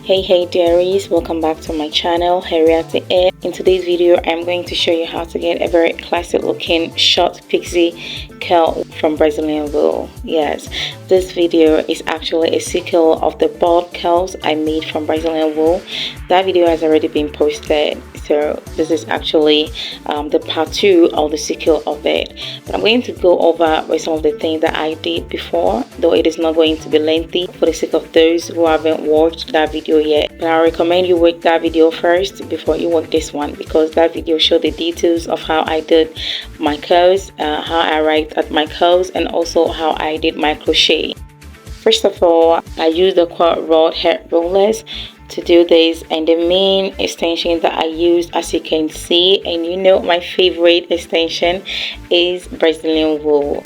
Hey Dearies, welcome back to my channel. Reacting it. In today's video I'm going to show you how to get a very classic looking short pixie curl from Brazilian wool. Yes, this video is actually a sequel of the bold curls I made from Brazilian wool. That video has already been posted, so this is actually the part 2 of the sequel of it. But I'm going to go over with some of the things that I did before, though it is not going to be lengthy for the sake of those who haven't watched that video yet. But I recommend you watch that video first before you watch this one, because that video showed the details of how I did my curls, how I arrived at my curls, and also how I did my crochet. First of all, I used the coil rod head rollers to do this, and the main extension that I used, as you can see, and you know my favorite extension is Brazilian wool.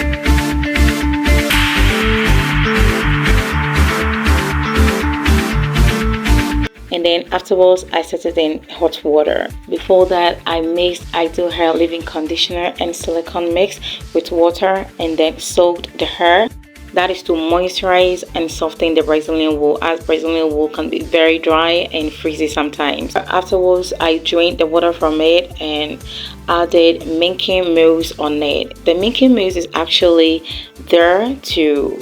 And then afterwards I set it in hot water. Before that I mixed ideal hair leave-in conditioner and silicone mix with water and then soaked the hair. That is to moisturize and soften the Brazilian wool, as Brazilian wool can be very dry and frizzy sometimes. Afterwards I drained the water from it and added Minkin mousse on it. The Minkin mousse is actually there to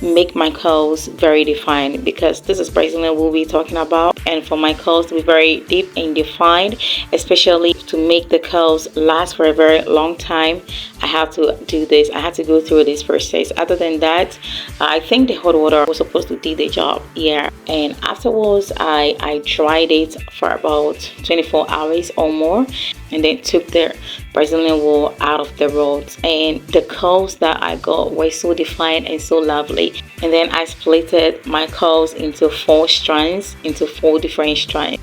make my curls very defined, because this is Brazilian wool we're talking about, and for my curls to be very deep and defined, especially to make the curls last for a very long time, I have to do this. I had to go through this process. Other than that, I think the hot water was supposed to do the job. Yeah, and afterwards I dried it for about 24 hours or more, and then took the Brazilian wool out of the rods, and the curls that I got were so defined and so lovely. And then I splitted my curls into 4 strands, into 4 different strands.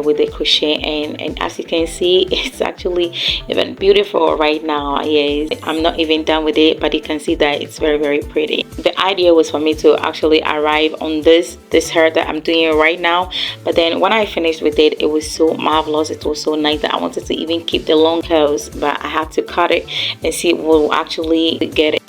With the crochet, and as you can see, it's actually even beautiful right now. Yes, I'm not even done with it, but you can see that it's very pretty. The idea was for me to actually arrive on this hair that I'm doing right now, but then when I finished with it, it was so marvelous, it was so nice that I wanted to even keep the long curls, but I had to cut it and see what will actually get it.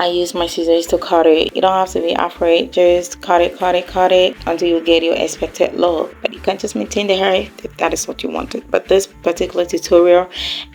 I use my scissors to cut it. You don't have to be afraid. Just cut it until you get your expected look. But you can just maintain the hair if that is what you wanted. But this particular tutorial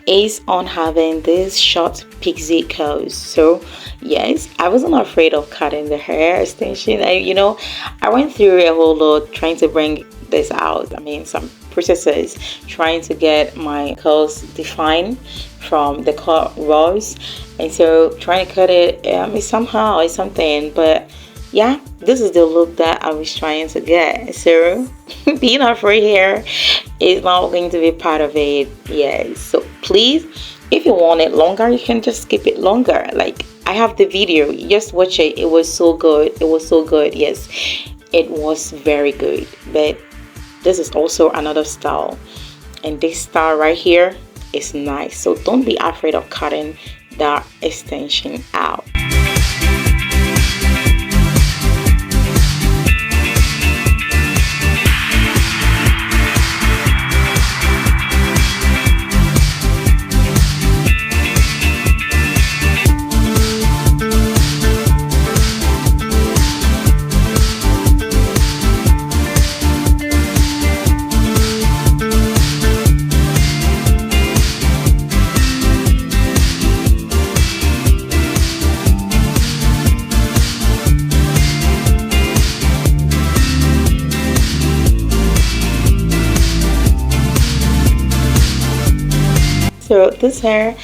is on having these short pixie curls. So yes, I wasn't afraid of cutting the hair extension. I went through a whole lot trying to bring this out. I mean, some processes trying to get my curls defined from the cornrows, and so trying to cut it is something, but yeah, this is the look that I was trying to get. So being afraid here is not going to be part of it. Yes, so please, if you want it longer, you can just skip it longer. Like, I have the video, just watch it. It was so good. Yes, it was very good. But this is also another style, and this style right here is nice. So don't be afraid of cutting that extension out. So this hair,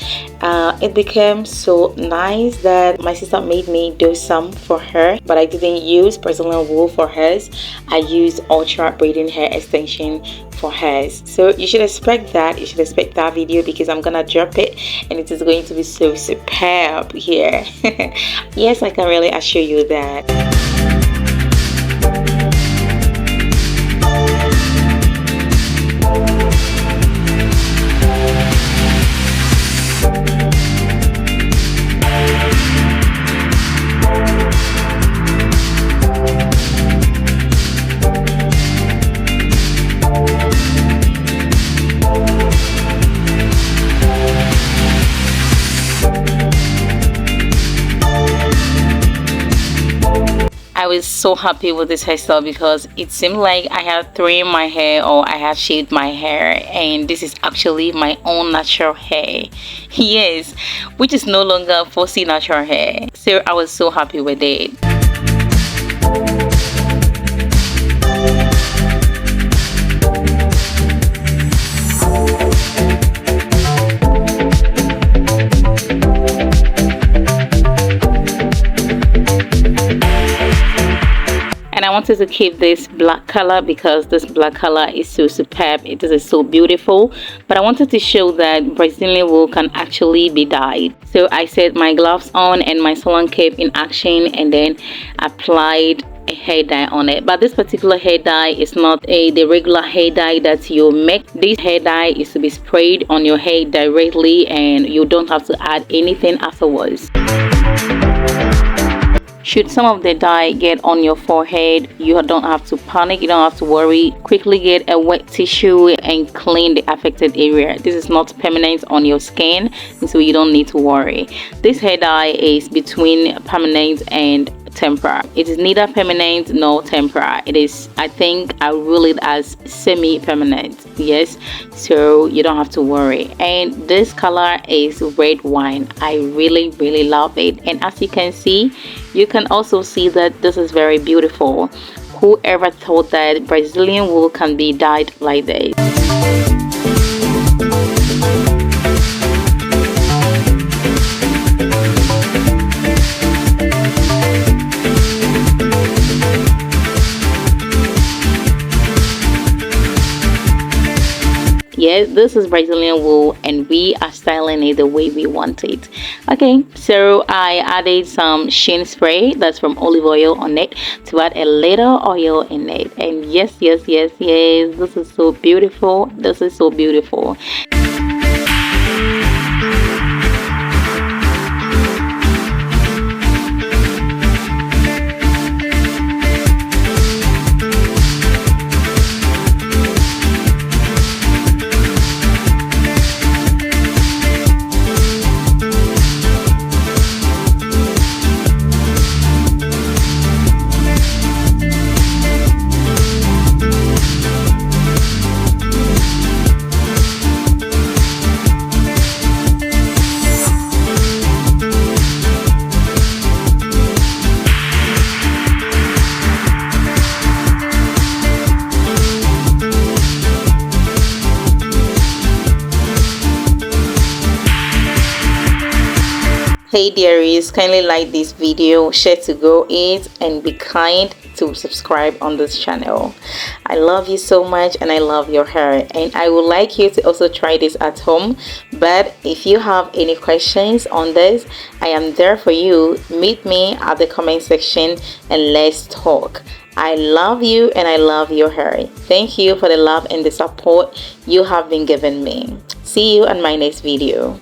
it became so nice that my sister made me do some for her, but I didn't use Brazilian wool for hers. I used ultra braiding hair extension for hers. So you should expect that. You should expect that video, because I'm gonna drop it and it is going to be so superb here. Yes, I can really assure you that. I was so happy with this hairstyle because it seemed like I had trimmed my hair or I had shaved my hair, and this is actually my own natural hair. Yes, which is no longer fussy natural hair. So I was so happy with it. I wanted to keep this black color because this black color is so superb. It is so beautiful, but I wanted to show that Brazilian wool can actually be dyed. So I set my gloves on and my salon cape in action, and then applied a hair dye on it. But this particular hair dye is not the regular hair dye that you make. This hair dye is to be sprayed on your hair directly, and you don't have to add anything afterwards. Should some of the dye get on your forehead, you don't have to panic, you don't have to worry. Quickly get a wet tissue and clean the affected area. This is not permanent on your skin, so you don't need to worry. This hair dye is between permanent and tempera. It is neither permanent nor tempera. It is, I think I rule it as semi-permanent. Yes, so you don't have to worry. And this color is red wine. I really love it, and as you can see, you can also see that this is very beautiful. Whoever thought that Brazilian wool can be dyed like this? Yes, this is Brazilian wool and we are styling it the way we want it. Okay, so I added some sheen spray that's from olive oil on it to add a little oil in it. And yes, this is so beautiful. This is so beautiful. Hey dearies, kindly like this video, share to grow it, and be kind to subscribe on this channel. I love you so much and I love your hair, and I would like you to also try this at home. But if you have any questions on this, I am there for you. Meet me at the comment section and let's talk. I love you and I love your hair. Thank you for the love and the support you have been giving me. See you on my next video.